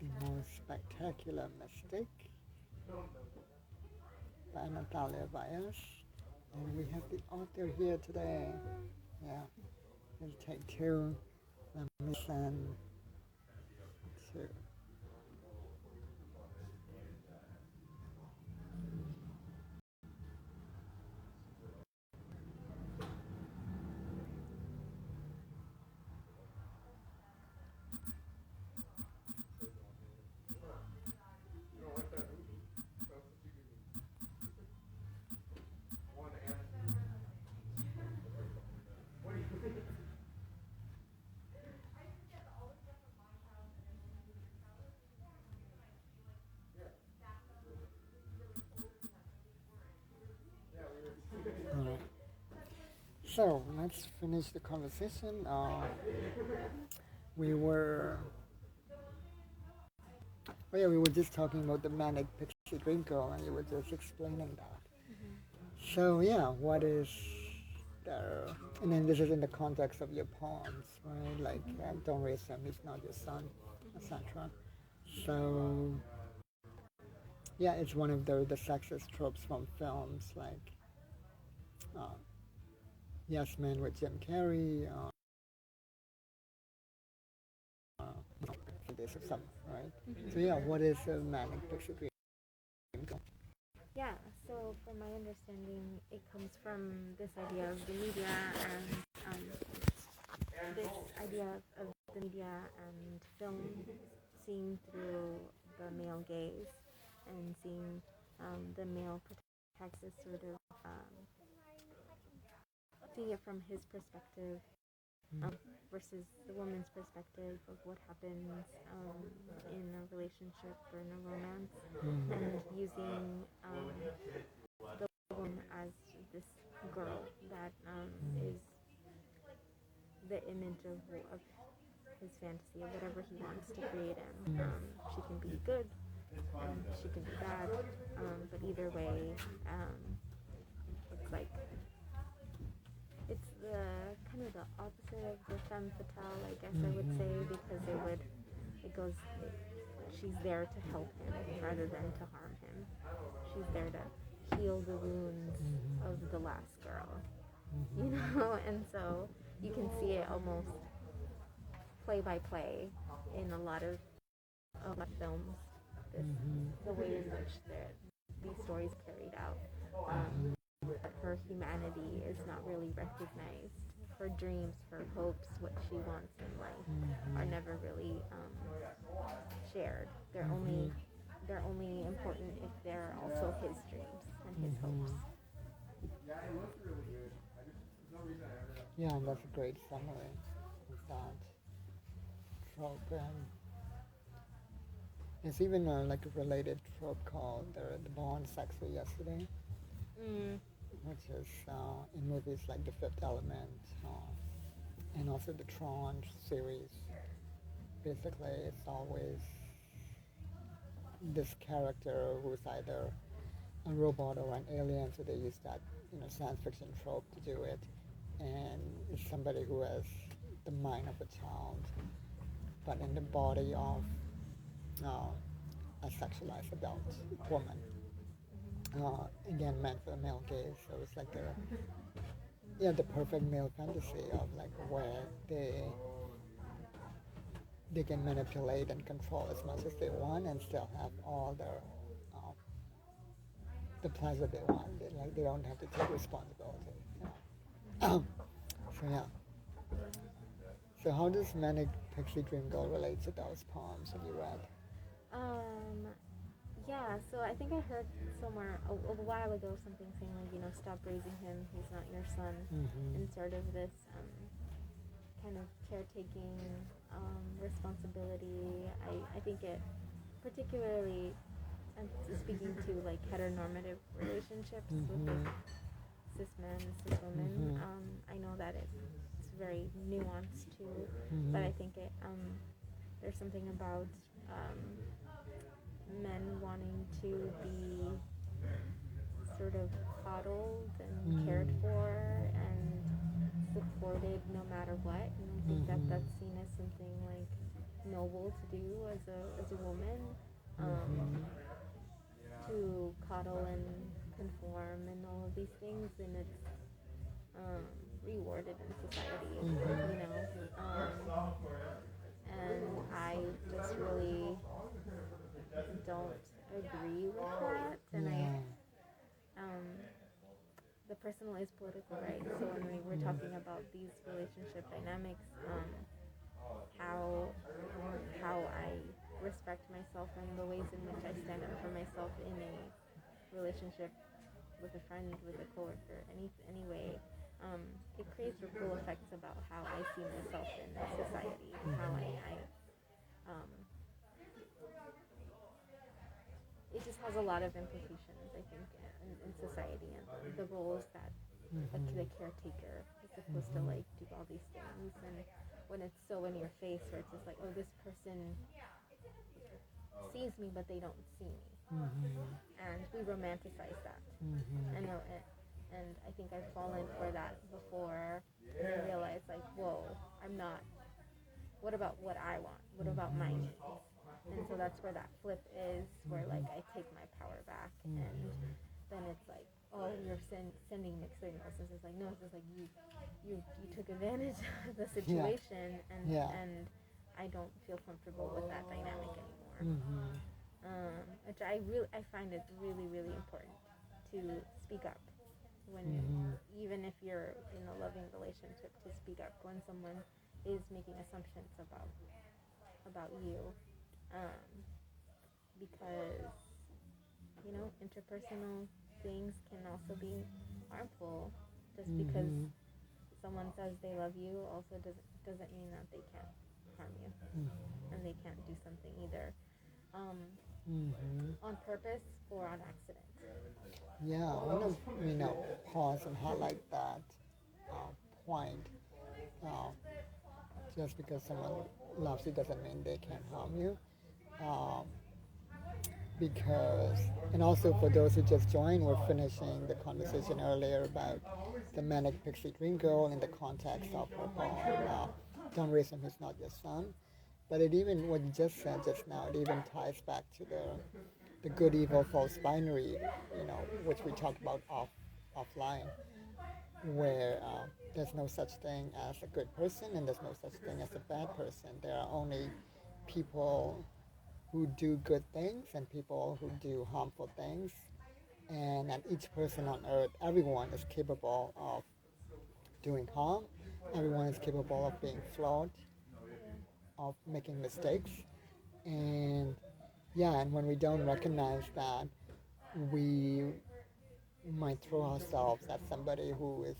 The Most Spectacular Mistake by Anatalia Vallez. And we have the author here today. Yeah, we'll take two. Let me send two. All right. So let's finish the conversation. We were, oh yeah, we were just talking about the Manic Pixie Dream Girl, and you were just explaining that. So yeah, what is there? And then this is in the context of your poems, right? Like, don't raise him; he's not your son, etc. So yeah, it's one of the sexist tropes from films, like uh, Yes Man with Jim Carrey. For this or something, right? So yeah, what is a Manic Pixie Dream Girl? Yeah, so from my understanding, it comes from this idea of the media and this idea of the media and film seeing through the male gaze and seeing the male protagonist sort of seeing it from his perspective um, versus the woman's perspective of what happens in a relationship or in a romance, and using the woman as this girl that is the image of his fantasy of whatever he wants to create in. She can be good and she can be bad, but either way, it's like it's the kind of the opposite of the femme fatale, I guess I would say, because she's there to help him rather than to harm him. She's there to heal the wounds of the last girl, and so you can see it almost play by play in a lot of films. The way in which these stories carried out. Her humanity is not really recognized. Her dreams, her hopes, what she wants in life are never really shared. They're only important if they're also his dreams and his hopes. Yeah, and that's a great summary of that trope. And there's even like a related trope called the Born Sexy Yesterday, Mm. which is in movies like The Fifth Element and also the Tron series. Basically, it's always this character who's either a robot or an alien, so they use that science fiction trope to do it, and it's somebody who has the mind of a child, but in the body of a sexualized adult woman. Again, meant for the male gaze, so it's like the perfect male fantasy of like where they can manipulate and control as much as they want and still have all uh, the pleasure they want. They don't have to take responsibility. So yeah. So how does Manic Pixie Dream Girl relate to those poems that you read? Um, yeah, so I think I heard somewhere a while ago something saying like, stop raising him, he's not your son, and sort of this kind of caretaking responsibility. I think it particularly, I'm speaking to like heteronormative relationships with like cis men, cis women. I know that it's very nuanced too, but I think there's something about men wanting to be sort of coddled and cared for and supported no matter what, and I think that that's seen as something like noble to do as a woman, Mm-hmm. to coddle and conform and all of these things, and it's rewarded in society, Mm-hmm. you know. And I just really don't agree with that, and Yeah. um, the personal is political, right? So when we were talking about these relationship dynamics, how I respect myself and the ways in which I stand up for myself in a relationship with a friend, with a coworker, any way, it creates ripple effects about how I see myself in society, how I um, it just has a lot of implications, I think, in society and the roles that Mm-hmm. the caretaker is supposed to like do all these things, and when it's so in your face, where it's just like, oh, this person sees me, but they don't see me, Mm-hmm. and we romanticize that, Mm-hmm. and and I think I've fallen for that before, and I realized like, whoa, I'm not. What about what I want? What about my needs? And so that's where that flip is, where like I take my power back, and then it's like, oh, you're sending mixed signals. It's just like, no, it's just like you took advantage of the Yeah. situation, Yeah. and I don't feel comfortable with that dynamic anymore. Mm-hmm. Which I find it really really important to speak up when, Mm-hmm. even if you're in a loving relationship, to speak up when someone is making assumptions about you, um, because interpersonal things can also be harmful. Just because Mm-hmm. someone says they love you also doesn't mean that they can't harm you, and they can't do something either, um, Mm-hmm. on purpose or on accident. Yeah, I want to, pause and highlight that uh, point. Uh, just because someone loves you doesn't mean they can't harm you. Um, because, and also for those who just joined, we're finishing the conversation earlier about the Manic Pixie Dream Girl in the context of her poem, Don't Raise Him, He's Not Your Son. But it even, what you just said just now, it even ties back to the good, evil, false binary, which we talked about offline, where there's no such thing as a good person and there's no such thing as a bad person. There are only people who do good things and people who do harmful things. And that each person on earth, everyone is capable of doing harm. Everyone is capable of being flawed, of making mistakes. And yeah, and when we don't recognize that, we might throw ourselves at somebody who is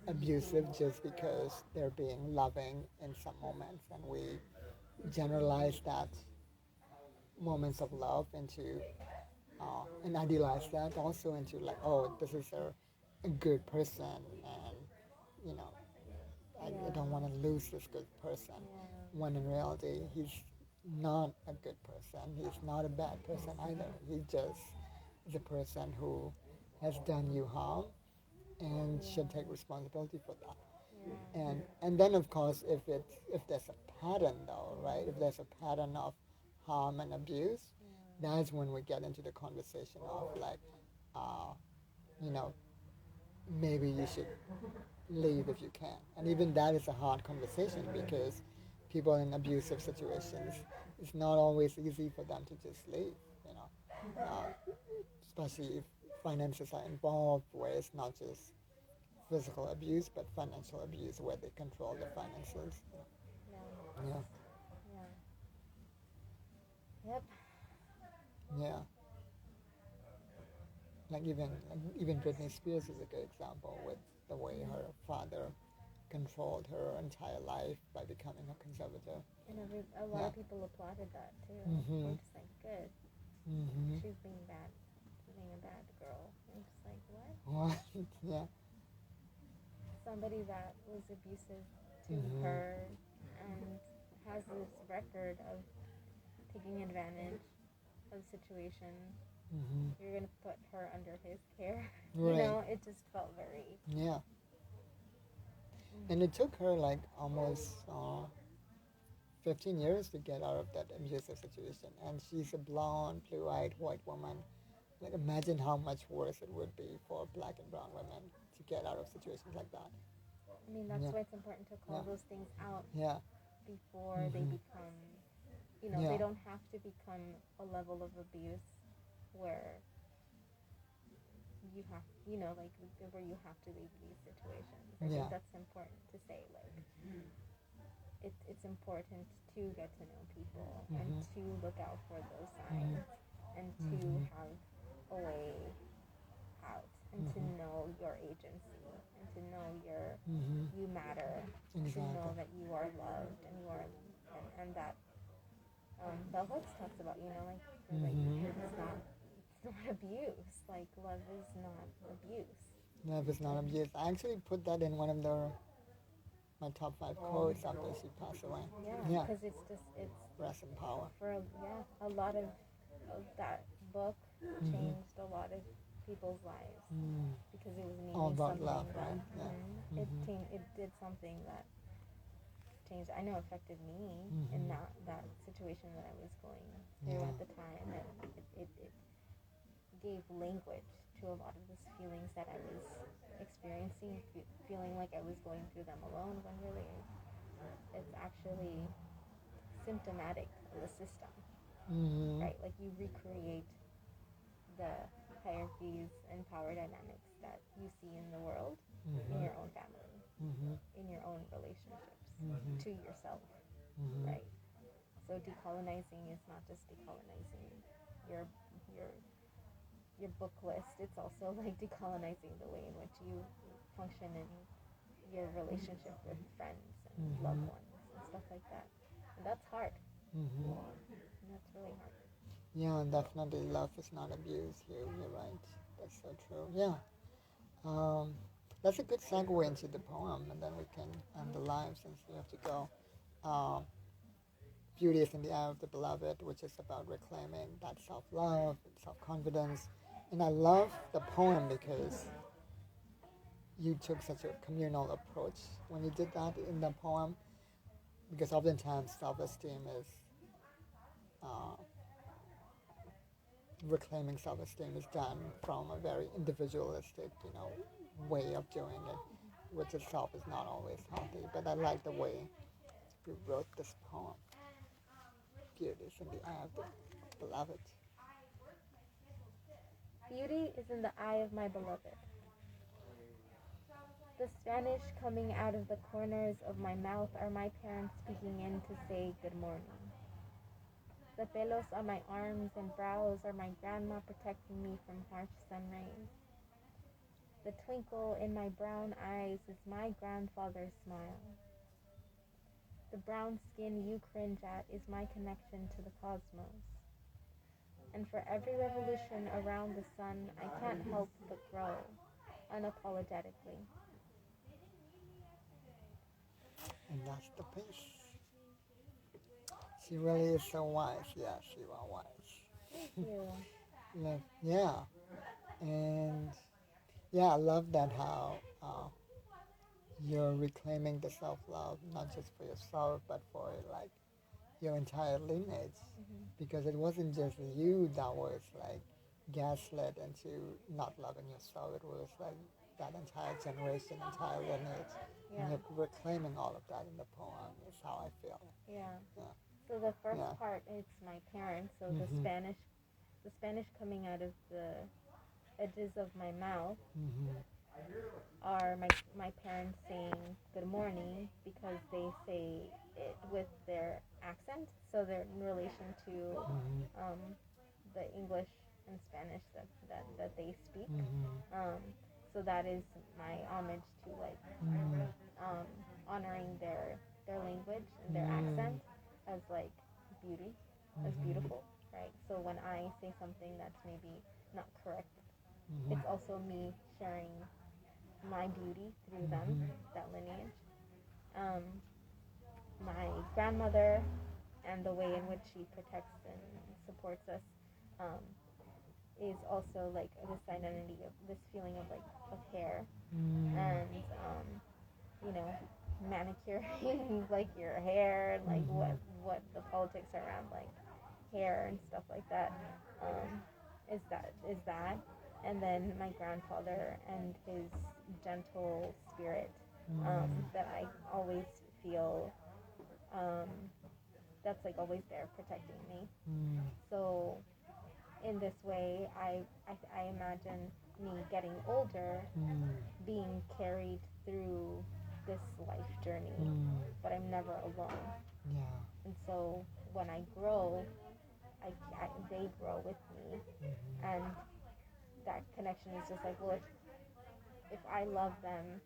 abusive just because they're being loving in some moments. And we generalize that moments of love into and idealize that also into like, oh, this is a good person, and you know, I don't want to lose this good person. When in reality, he's not a good person. He's not a bad person either. He just is a person who has done you harm and should take responsibility for that. And then of course, if there's a pattern though, right? If there's a pattern of harm and abuse, that's when we get into the conversation of like, uh, you know, maybe you should leave if you can. And even that is a hard conversation because people in abusive situations, it's not always easy for them to just leave, you know, especially if finances are involved, where it's not just physical abuse but financial abuse where they control the finances. Yeah. Yeah, Yeah. Yep. yeah. Like even Britney Spears is a good example with the way her father controlled her entire life by becoming a conservator. And a lot Yeah. of people applauded that too. Mhm. They're just like, good. Mhm. She's being bad, being a bad girl. I'm just like, what? What? Yeah. Somebody that was abusive to Mhm. her and has this record of taking advantage of situations. Mhm. You're gonna put her under his care. Right. It just felt very. Yeah. And it took her like almost 15 years to get out of that abusive situation. And she's a blonde, blue-eyed white woman. Like, imagine how much worse it would be for black and brown women to get out of situations like that. I mean, that's Yeah, why it's important to call yeah, those things out yeah, before they mm-hmm. become, they Yeah, don't have to become a level of abuse where you have, like where you have to leave these situations. I think yeah, that's important to say. Like, it's important to get to know people and mm-hmm. to look out for those Mm-hmm. signs and to Mm-hmm. have a way out and to Mm-hmm. know your agency and to know Mm-hmm. you matter, to Exactly. know that you are loved and you are and that Vallez talks about, like Mm-hmm. it's not abuse. Like, love is not abuse. Love is not abuse. I actually put that in one of my top five quotes after she passed away. Yeah, Yeah, because it's rest in power. for a lot of that book Mm-hmm. changed a lot of people's lives Mm. because it was All naming about something love, that right? Yeah. Mm-hmm. it did something that changed. I know affected me in Mm-hmm. that situation that I was going through Yeah. at the time, and it gave language to a lot of those feelings that I was experiencing, feeling like I was going through them alone, when really it's actually symptomatic of the system, Mm-hmm. right? Like, you recreate the hierarchies and power dynamics that you see in the world in Mm-hmm. your own family, Mm-hmm. in your own relationships Mm-hmm. to yourself, Mm-hmm. right? So decolonizing is not just decolonizing your your your book list. It's also like decolonizing the way in which you function in your relationship with friends and loved Mm-hmm. ones and stuff like that. And that's hard. Mm-hmm. And that's really hard. Yeah, definitely. Love is not abuse here. You're right. That's so true. Yeah. Um, that's a good segue into the poem, and then we can end the live since we have to go. Um, Beauty is in the eye of the beloved, which is about reclaiming that self love and self confidence. And I love the poem because you took such a communal approach when you did that in the poem. Because oftentimes self esteem is uh, reclaiming self esteem is done from a very individualistic, way of doing it, which itself is not always healthy. But I like the way you wrote this poem. Beauty is in the eye of the beloved. Beauty is in the eye of my beloved. The Spanish coming out of the corners of my mouth are my parents speaking in to say good morning. The pelos on my arms and brows are my grandma protecting me from harsh sun rays. The twinkle in my brown eyes is my grandfather's smile. The brown skin you cringe at is my connection to the cosmos. And for every revolution around the sun, I can't help but grow, unapologetically. And that's the piece. She really is so wise. Yeah, she was Thank wise. you. Yeah, and yeah, I love that how you're reclaiming the self love, not just for yourself, but for like your entire lineage. Mm-hmm. Because it wasn't just you that was like gaslit into not loving yourself, it was like that entire generation, entire lineage. And Yeah, you're reclaiming all of that in the poem, is how I feel. yeah. Yeah, So the first yeah. part, it's my parents. So Mm-hmm. The Spanish coming out of the edges of my mouth Mm-hmm. are my parents saying good morning because they say it with their accent. So they're in relation to Mm-hmm. um, the English and Spanish that they speak. Mm-hmm. Um, so that is my homage to, like, Mm-hmm. honoring their language and their Mm-hmm. accent as, like, beauty, as Mm-hmm. beautiful, right? So when I say something that's maybe not correct, Mm-hmm. it's also me sharing my beauty through them, Mm-hmm. that lineage. Um, my grandmother and the way in which she protects and supports us um, is also like this identity of this feeling of, like, of hair Mm-hmm. and you know manicuring like your hair, like what the politics are around like hair and stuff like that. Is that, and then my grandfather and his gentle spirit that I always feel that's like always there protecting me. So in this way, I imagine me getting older, being carried through this life journey, but I'm never alone. Yeah. And so when I grow, they grow with me, and that connection is just like, well, if I love them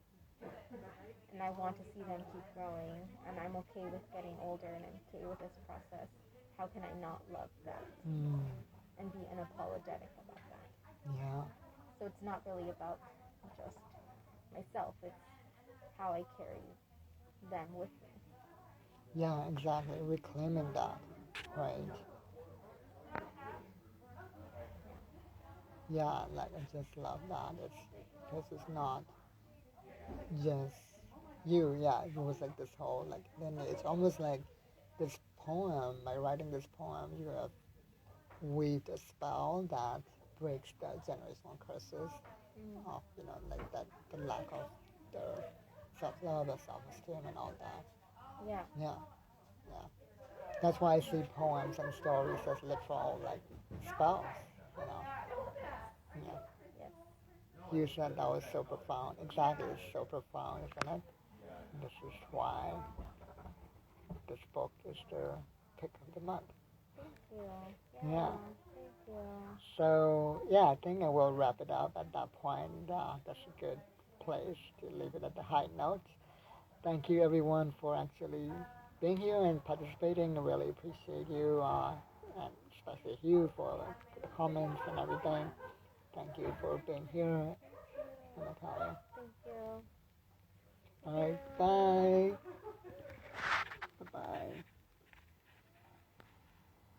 and I want to see them keep growing, and I'm okay with getting older and I'm okay with this process, how can I not love them and be unapologetic about that? Yeah. So it's not really about just myself, it's how I carry them with me. Yeah, exactly. Reclaiming that, right? Yeah, like I just love that. It's because it's not just you. Yeah, it was like this whole like. Then it's almost like this poem. By writing this poem, you have weaved a spell that breaks the generational curses of like that the lack of the self-love, the self-esteem, and all that. Yeah. Yeah, yeah. That's why I see poems and stories as literal like spells. You know. Yeah. Yes. You said that was so profound. Exactly, it's so profound, isn't it? This is why this book is the pick of the month. Thank you. Yeah. Thank you. So, yeah, I think I will wrap it up at that point. That's a good place to leave it at the high note. Thank you, everyone, for actually being here and participating. I really appreciate you, and especially you for the comments and everything. Thank you for being here, Anatalia. Thank you. All right, bye.